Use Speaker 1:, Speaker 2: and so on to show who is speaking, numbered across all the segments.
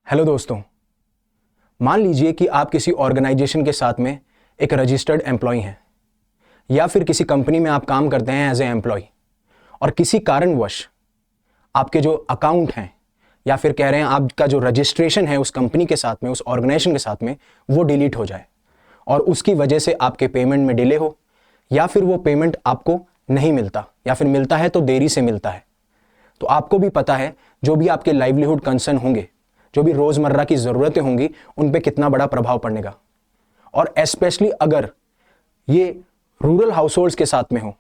Speaker 1: Hello दोस्तों, मान लीजिए कि आप किसी ऑर्गेनाइजेशन के साथ में एक रजिस्टर्ड एम्प्लॉय हैं या फिर किसी कंपनी में आप काम करते हैं एज ए एम्प्लॉय और किसी कारणवश आपके जो अकाउंट हैं या फिर कह रहे हैं आपका जो रजिस्ट्रेशन है उस कंपनी के साथ में, उस ऑर्गेनाइजेशन के साथ में, वो डिलीट हो जाए और उसकी वजह से आपके पेमेंट में डिले हो या फिर वो पेमेंट आपको नहीं मिलता या फिर मिलता है तो देरी से मिलता है। तो आपको भी पता है जो भी आपके लाइवलीहुड कंसर्न होंगे, जो भी रोजमर्रा की जरूरतें होंगी, उन पे कितना बड़ा प्रभाव पड़ेगा। और स्पेशली अगर ये रूरल हाउसहोल्ड्स के साथ में हो,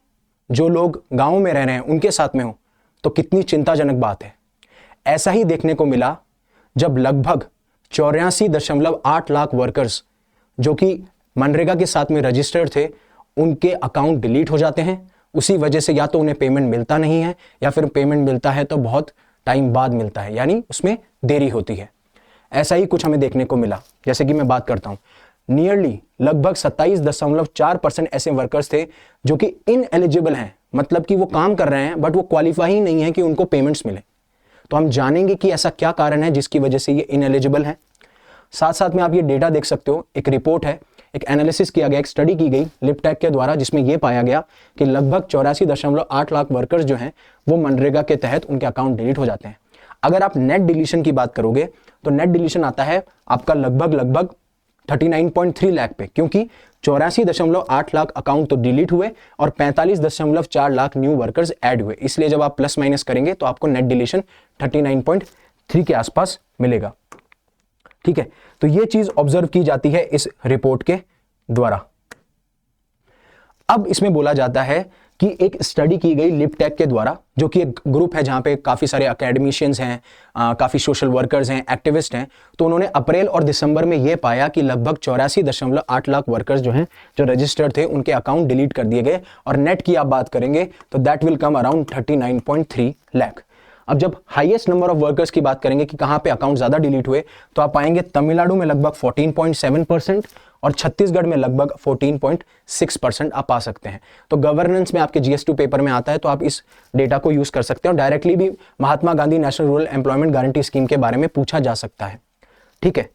Speaker 1: जो लोग गांव में रह रहे हैं उनके साथ में हो, तो कितनी चिंताजनक बात है। ऐसा ही देखने को मिला जब लगभग 84.8 लाख वर्कर्स जो कि मनरेगा के साथ में रजिस्टर्ड थे, उनके अकाउंट डिलीट हो जाते हैं। उसी वजह से या तो उन्हें पेमेंट मिलता नहीं है या फिर पेमेंट मिलता है तो बहुत टाइम बाद मिलता है, यानी उसमें देरी होती है। ऐसा ही कुछ हमें देखने को मिला। जैसे कि मैं बात करता हूं, नियरली लगभग 27.4% ऐसे वर्कर्स थे जो कि इनएलिजिबल हैं, मतलब कि वो काम कर रहे हैं बट वो क्वालिफाई ही नहीं है कि उनको पेमेंट्स मिले। तो हम जानेंगे कि ऐसा क्या कारण है जिसकी वजह से ये इनएलिजिबल हैं। साथ साथ में आप ये डेटा देख सकते हो, एक रिपोर्ट है, एक एनालिसिस किया गया, एक स्टडी की गई लिपटेक के द्वारा, जिसमें यह पाया गया कि लगभग 84.8 लाख वर्कर्स जो हैं वो मनरेगा के तहत उनके अकाउंट डिलीट हो जाते हैं। अगर आप नेट डिलीशन की बात करोगे तो नेट डिलीशन आता है आपका लगभग 39.3 लाख पे, क्योंकि 84.8 लाख अकाउंट तो डिलीट हुए और 45.4 लाख न्यू वर्कर्स ऐड हुए। इसलिए जब आप प्लस माइनस करेंगे तो आपको नेट डिलीशन 39.3 के आसपास मिलेगा। ठीक है, तो यह चीज ऑब्जर्व की जाती है इस रिपोर्ट के द्वारा। अब इसमें बोला जाता है कि एक स्टडी की गई लिपटेक के द्वारा, जो कि एक ग्रुप है जहां पे काफी सारे एकेडमिशियंस हैं, काफी सोशल वर्कर्स हैं, एक्टिविस्ट हैं। तो उन्होंने अप्रैल और दिसंबर में यह पाया कि लगभग 84.8 लाख वर्कर्स जो हैं, जो रजिस्टर्ड थे, उनके अकाउंट डिलीट कर दिए गए और नेट की आप बात करेंगे तो that will come around 39.3 lakh. अब जब हाईएस्ट नंबर ऑफ वर्कर्स की बात करेंगे कि कहां पे अकाउंट ज्यादा डिलीट हुए, तो आप पाएंगे तमिलनाडु में लगभग 14.7% और छत्तीसगढ़ में लगभग 14.6% आप पा सकते हैं। तो गवर्नेंस में आपके GS2 पेपर में आता है, तो आप इस डेटा को यूज कर सकते हैं और डायरेक्टली भी Mahatma Gandhi National Rural Employment Guarantee Scheme के बारे में पूछा जा सकता है। ठीक है,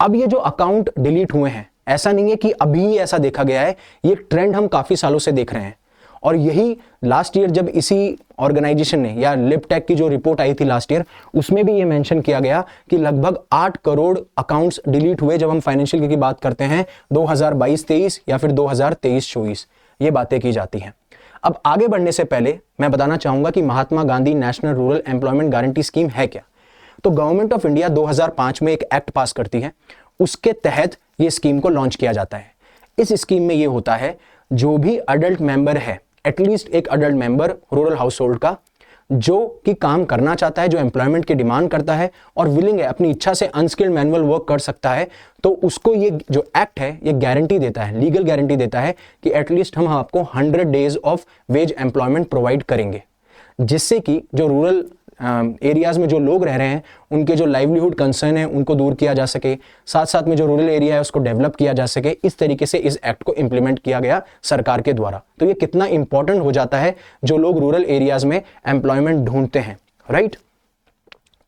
Speaker 1: अब ये जो अकाउंट डिलीट हुए हैं, ऐसा नहीं है कि अभी ऐसा देखा गया है, ये ट्रेंड हम काफी सालों से देख रहे हैं। और यही लास्ट ईयर जब इसी ऑर्गेनाइजेशन ने, या लिपटेक की जो रिपोर्ट आई थी लास्ट ईयर, उसमें भी ये मेंशन किया गया कि लगभग 8 करोड़ अकाउंट्स डिलीट हुए जब हम फाइनेंशियल की बात करते हैं 2022-23 या फिर 2023-24, ये बातें की जाती हैं। अब आगे बढ़ने से पहले मैं बताना चाहूंगा कि Mahatma Gandhi National Rural Employment Guarantee Scheme है क्या। तो गवर्नमेंट ऑफ इंडिया 2005 में एक एक्ट पास करती है, उसके तहत ये स्कीम को लॉन्च किया जाता है। इस स्कीम में यह होता है, जो भी अडल्ट मेंबर है, एटलीस्ट एक adult member rural house hold का, जो कि काम करना चाहता है, जो एम्प्लॉयमेंट की डिमांड करता है और विलिंग है, अपनी इच्छा से अनस्किल्ड मैनुअल वर्क कर सकता है, तो उसको ये जो एक्ट है ये गारंटी देता है, लीगल गारंटी देता है कि एटलीस्ट हम आपको 100 days of ways employment provide करेंगे, जिससे कि जो रूरल एरियाज में जो लोग रह रहे हैं उनके जो लाइवलीहुड कंसर्न है उनको दूर किया जा सके, साथ साथ में जो रूरल एरिया है उसको डेवलप किया जा सके। इस तरीके से इस एक्ट को इंप्लीमेंट किया गया सरकार के द्वारा। तो ये कितना इंपॉर्टेंट हो जाता है जो लोग रूरल एरियाज में एम्प्लॉयमेंट ढूंढते हैं, राइट।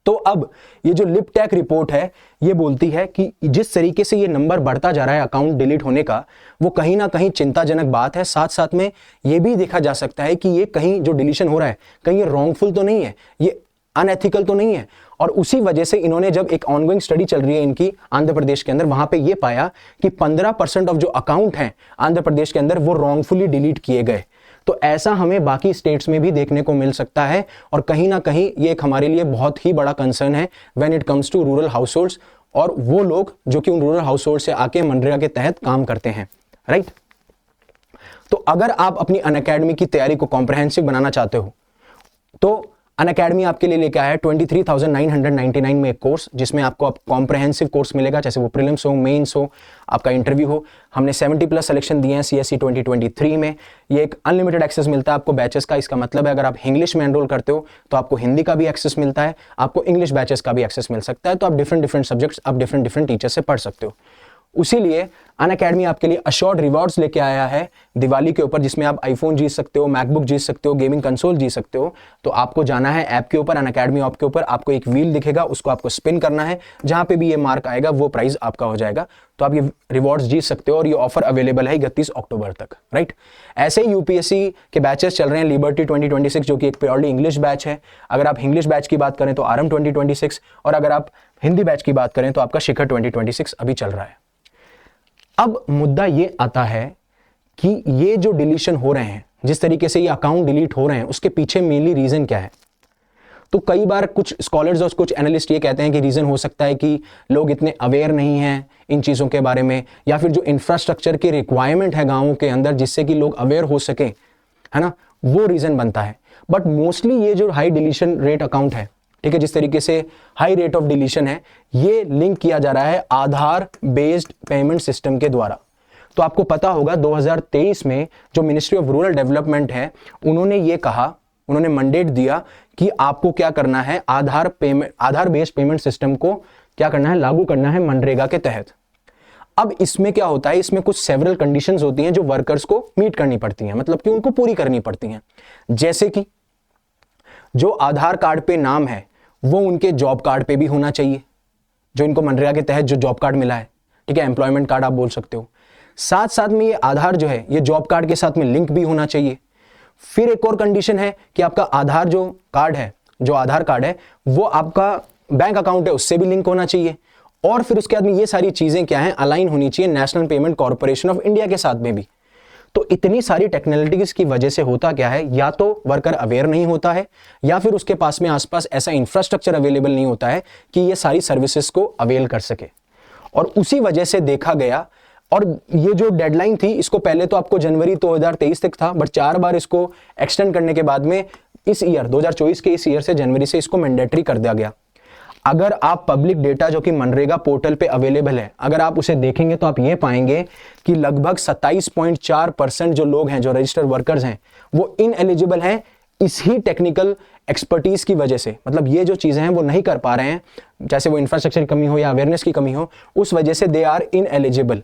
Speaker 1: तो अब ये जो लिपटेक रिपोर्ट है ये बोलती है कि जिस तरीके से ये नंबर बढ़ता जा रहा है अकाउंट डिलीट होने का, वो कहीं ना कहीं चिंताजनक बात है। साथ साथ में ये भी देखा जा सकता है कि ये कहीं जो डिलीशन हो रहा है, कहीं ये रॉन्गफुल तो नहीं है, ये अनएथिकल तो नहीं है। और उसी वजह से इन्होंने, जब एक ऑनगोइंग स्टडी चल रही है इनकी आंध्र प्रदेश के अंदर, वहां पे ये पाया कि 15% ऑफ जो अकाउंट हैं आंध्र प्रदेश के अंदर वो रॉन्गफुली डिलीट किए गए। तो ऐसा हमें बाकी स्टेट्स में भी देखने को मिल सकता है और कहीं ना कहीं ये एक हमारे लिए बहुत ही बड़ा कंसर्न है when it comes to rural households और वो लोग जो कि उन रूरल हाउसहोल्ड से आके मनरेगा के तहत काम करते हैं, राइट। तो अगर आप अपनी अनअकैडमी की तैयारी को कॉम्प्रहेंसिव बनाना चाहते हो तो अनअकैडमी आपके लिए लेके आया है 23,999 में एक कोर्स, जिसमें आपको कॉम्प्रहेंसिव कोर्स मिलेगा, जैसे वो प्रीलिम्स हो, मेंस हो, आपका इंटरव्यू हो। हमने 70+ सिलेक्शन दिए हैं CSE 2023 में। ये एक अनलिमिटेड एक्सेस मिलता है आपको बैचेस का। इसका मतलब है अगर आप इंग्लिश में एनरोल करते हो तो आपको हिंदी का भी एक्सेस मिलता है, आपको इंग्लिश बैचेस का भी एक्सेस मिल सकता है। तो आप डिफरेंट सब्जेक्ट्स आप डिफरेंट टीचर से पढ़ सकते हो। उसीलिए अनअकैडमी आपके लिए अश्योर्ड रिवॉर्ड्स लेके आया है दिवाली के ऊपर, जिसमें आप आईफोन जीत सकते हो, मैकबुक जीत सकते हो, गेमिंग कंसोल जीत सकते हो। तो आपको जाना है ऐप के ऊपर, अनअकैडमी ऐप के ऊपर, आपको एक व्हील दिखेगा, उसको आपको स्पिन करना है, जहां पे भी ये मार्क आएगा वो प्राइस आपका हो जाएगा। तो आप ये रिवॉर्ड्स जीत सकते हो और ये ऑफर अवेलेबल है 31 अक्टूबर तक, राइट। ऐसे ही यूपीएससी के बैचेस चल रहे हैं, लिबर्टी 2026 जो कि एक प्योरली इंग्लिश बैच है। अगर आप इंग्लिश बैच की बात करें तो आरएम 2026, और अगर आप हिंदी बैच की बात करें तो आपका शिखर 2026 अभी चल रहा है। अब मुद्दा ये आता है कि ये जो डिलीशन हो रहे हैं, जिस तरीके से ये अकाउंट डिलीट हो रहे हैं, उसके पीछे मेनली रीजन क्या है। तो कई बार कुछ स्कॉलर्स और कुछ एनालिस्ट ये कहते हैं कि रीजन हो सकता है कि लोग इतने अवेयर नहीं हैं इन चीज़ों के बारे में, या फिर जो इंफ्रास्ट्रक्चर की रिक्वायरमेंट है गाँवों के अंदर जिससे कि लोग अवेयर हो सके, है ना, वो रीजन बनता है। बट मोस्टली ये जो हाई डिलीशन रेट अकाउंट है, ठीक है, जिस तरीके से हाई रेट ऑफ डिलीशन है, ये लिंक किया जा रहा है आधार बेस्ड पेमेंट सिस्टम के द्वारा। तो आपको पता होगा 2023 में जो मिनिस्ट्री ऑफ रूरल डेवलपमेंट है, उन्होंने ये कहा, उन्होंने मैंडेट दिया कि आपको क्या करना है, आधार बेस्ड पेमेंट सिस्टम को क्या करना है, लागू करना है मनरेगा के तहत। अब इसमें क्या होता है, इसमें कुछ सेवरल कंडीशंस होती हैं जो वर्कर्स को मीट करनी पड़ती हैं, मतलब कि उनको पूरी करनी पड़ती हैं। जैसे कि जो आधार कार्ड पे नाम है वो उनके जॉब कार्ड पे भी होना चाहिए, जो इनको मनरेगा के तहत जो जॉब कार्ड मिला है, ठीक है, एम्प्लॉयमेंट कार्ड आप बोल सकते हो। साथ साथ में ये आधार जो है ये जॉब कार्ड के साथ में लिंक भी होना चाहिए। फिर एक और कंडीशन है कि आपका आधार जो कार्ड है, जो आधार कार्ड है वो आपका बैंक अकाउंट है उससे भी लिंक होना चाहिए। और फिर उसके बाद में ये सारी चीजें क्या हैं, अलाइन होनी चाहिए national payment corporation of India के साथ में भी। तो इतनी सारी टेक्नोलॉजीज की वजह से होता क्या है, या तो वर्कर अवेयर नहीं होता है, या फिर उसके पास में आसपास ऐसा इंफ्रास्ट्रक्चर अवेलेबल नहीं होता है कि ये सारी सर्विसेज को अवेल कर सके। और उसी वजह से देखा गया, और ये जो डेडलाइन थी इसको पहले तो आपको जनवरी 2023 तक था, बट 4 बार इसको एक्सटेंड करने के बाद में इस ईयर 2024 के इस ईयर से जनवरी से इसको मैंडेटरी कर दिया गया। अगर आप पब्लिक डेटा जो कि मनरेगा पोर्टल पे अवेलेबल है, अगर आप उसे देखेंगे तो आप ये पाएंगे कि लगभग 27.4% जो लोग हैं, जो रजिस्टर्ड वर्कर्स हैं, वो इनएलिजिबल हैं इसी टेक्निकल एक्सपर्टीज की वजह से। मतलब ये जो चीजें हैं वो नहीं कर पा रहे हैं, जैसे वो इंफ्रास्ट्रक्चर की कमी हो या अवेयरनेस की कमी हो, उस वजह से दे आर इनएलिजिबल,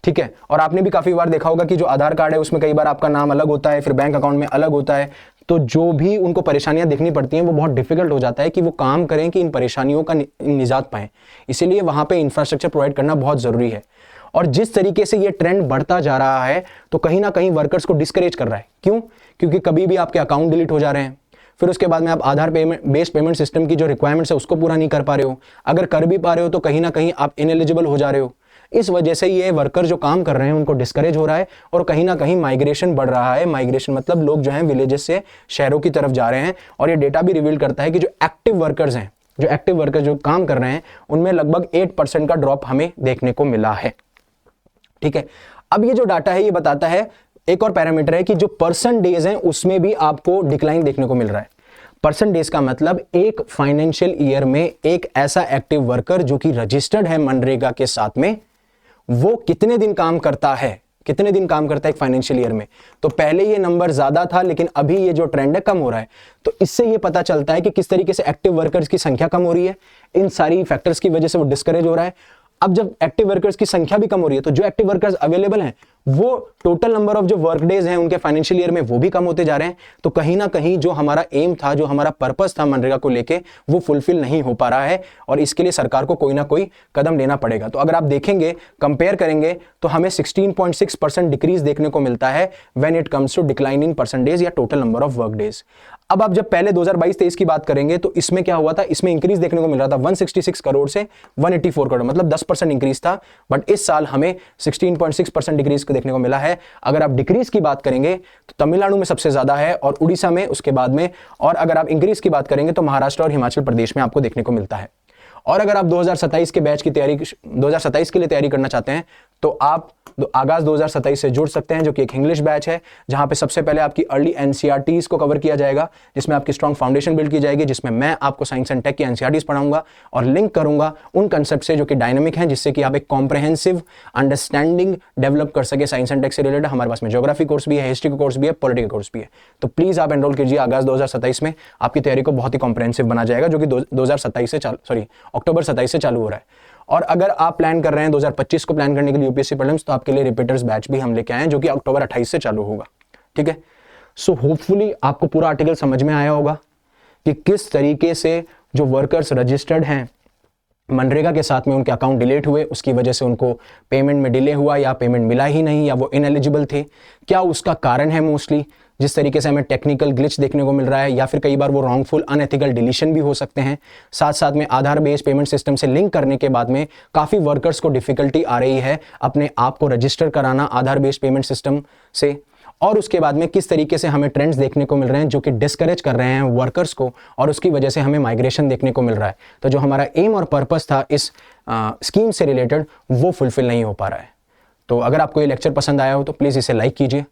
Speaker 1: ठीक है। और आपने भी काफी बार देखा होगा कि जो आधार कार्ड है उसमें कई बार आपका नाम अलग होता है, फिर बैंक अकाउंट में अलग होता है, तो जो भी उनको परेशानियां देखनी पड़ती हैं वो बहुत डिफिकल्ट हो जाता है कि वो काम करें कि इन परेशानियों का निजात पाएं। इसीलिए वहां पे इंफ्रास्ट्रक्चर प्रोवाइड करना बहुत जरूरी है। और जिस तरीके से ये ट्रेंड बढ़ता जा रहा है तो कहीं ना कहीं वर्कर्स को डिस्करेज कर रहा है। क्यों? क्योंकि कभी भी आपके अकाउंट डिलीट हो जा रहे हैं, फिर उसके बाद में आप आधार बेस्ड पेमेंट सिस्टम की जो रिक्वायरमेंट्स है उसको पूरा नहीं कर पा रहे हो, अगर कर भी पा रहे हो तो कहीं ना कहीं आप इनएलिजिबल हो जा रहे हो। इस वजह से ये वर्कर जो काम कर रहे हैं उनको डिस्करेज हो रहा है और कहीं ना कहीं माइग्रेशन बढ़ रहा है। माइग्रेशन मतलब लोग जो हैं विलेजेस से शहरों की तरफ जा रहे हैं। और ये डेटा भी रिवील करता है कि जो एक्टिव वर्कर्स हैं, जो एक्टिव वर्कर्स जो काम कर रहे हैं, उनमें लगभग 8% का ड्रॉप हमें देखने को मिला है, ठीक है। अब ये जो डाटा है ये बताता है, एक और पैरामीटर है कि जो पर्सन डेज हैं उसमें भी आपको डिक्लाइन देखने को मिल रहा है। पर्सन डेज का मतलब एक फाइनेंशियल ईयर में एक ऐसा एक्टिव वर्कर जो कि रजिस्टर्ड है मनरेगा के साथ में, वो कितने दिन काम करता है, कितने दिन काम करता है एक फाइनेंशियल ईयर में। तो पहले ये नंबर ज्यादा था लेकिन अभी ये जो ट्रेंड है कम हो रहा है। तो इससे ये पता चलता है कि किस तरीके से एक्टिव वर्कर्स की संख्या कम हो रही है, इन सारी फैक्टर्स की वजह से वो डिस्करेज हो रहा है। अब जब एक्टिव वर्कर्स की संख्या भी कम हो रही है तो जो एक्टिव वर्कर्स अवेलेबल हैं वो टोटल नंबर ऑफ जो वर्क डेज हैं उनके फाइनेंशियल ईयर में वो भी कम होते जा रहे हैं। तो कहीं ना कहीं जो हमारा एम था, जो हमारा पर्पस था मनरेगा को लेके, वो फुलफिल नहीं हो पा रहा है और इसके लिए सरकार को कोई ना कोई कदम लेना पड़ेगा। तो अगर आप देखेंगे, कंपेयर करेंगे तो हमें 16.6% डिक्रीज देखने को मिलता है when it comes to decline in percentage या total number of work days. अब आप जब पहले 2022-23 की बात करेंगे तो इसमें क्या हुआ था, इसमें इंक्रीज देखने को मिल रहा था 166 करोड़ से 184 करोड़, मतलब 10% इंक्रीज था। बट इस साल हमें 16.6% डिक्रीज देखने को मिला है। अगर आप डिक्रीज की बात करेंगे तो तमिलनाडु में सबसे ज्यादा है और उड़ीसा में उसके बाद में, और अगर आप इंक्रीज की बात करेंगे तो महाराष्ट्र और हिमाचल प्रदेश में आपको देखने को मिलता है। और अगर आप 2027 के बैच की तैयारी, 2027 के लिए तैयारी करना चाहते हैं तो आप आगाज 2027 से जुड़ सकते हैं, जो कि एक इंग्लिश बैच है जहां पे सबसे पहले आपकी अर्ली एनसीईआरटीज को कवर किया जाएगा, जिसमें आपकी स्ट्रॉन्ग फाउंडेशन बिल्ड की जाएगी, जिसमें मैं आपको साइंस एंड टेक की एनसीईआरटीज पढ़ाऊंगा और लिंक करूंगा उन कंसेप्ट से जो कि डायनामिक हैं, जिससे कि आप एक कॉम्प्रहेंसिव अंडरस्टैंडिंग डेवलप कर सके साइंस एंड टेक से रिलेटेड। हमारे पास में ज्योग्राफी कोर्स भी है, हिस्ट्री का कोर्स भी है, पॉलिटिकल कोर्स भी है। तो प्लीज आप एनरोल कीजिए आगाज 2027 में, आपकी तैयारी को बहुत ही कॉम्प्रहेंसिव बना जाएगा, जो कि 2027 से अक्टूबर 27 से चालू हो रहा है। और अगर आप प्लान कर रहे हैं 2025 को प्लान करने के लिए यूपीएससी प्रीलिम्स, तो आपके लिए रिपीटर्स बैच भी हम लेके आए हैं जो कि अक्टूबर 28 से चालू होगा। ठीक है, सो होपफुली आपको पूरा आर्टिकल समझ में आया होगा कि किस तरीके से जो वर्कर्स रजिस्टर्ड हैं मनरेगा के साथ में, उनके अकाउंट डिलीट हुए, उसकी वजह से उनको पेमेंट में डिले हुआ या पेमेंट मिला ही नहीं या वो इनएलिजिबल थे। क्या उसका कारण है मोस्टली जिस तरीके से हमें टेक्निकल ग्लिच देखने को मिल रहा है, या फिर कई बार वो रॉन्गफुल अनएथिकल डिलीशन भी हो सकते हैं। साथ साथ में आधार बेस्ड पेमेंट सिस्टम से लिंक करने के बाद में काफ़ी वर्कर्स को डिफिकल्टी आ रही है अपने आप को रजिस्टर कराना आधार बेस्ड पेमेंट सिस्टम से। और उसके बाद में किस तरीके से हमें ट्रेंड्स देखने को मिल रहे हैं जो कि डिस्करेज कर रहे हैं वर्कर्स को, और उसकी वजह से हमें माइग्रेशन देखने को मिल रहा है। तो जो हमारा एम और पर्पस था इस स्कीम से रिलेटेड वो फुलफिल नहीं हो पा रहा है। तो अगर आपको ये लेक्चर पसंद आया हो तो प्लीज़ इसे लाइक कीजिए,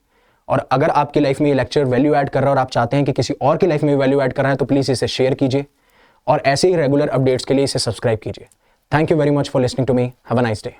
Speaker 1: और अगर आपकी लाइफ में ये लेक्चर वैल्यू ऐड कर रहा है और आप चाहते हैं कि किसी और की लाइफ में वैल्यू ऐड कर रहा है तो प्लीज़ इसे शेयर कीजिए, और ऐसे ही रेगुलर अपडेट्स के लिए इसे सब्सक्राइब कीजिए। Thank you very much for listening to me. Have a nice day.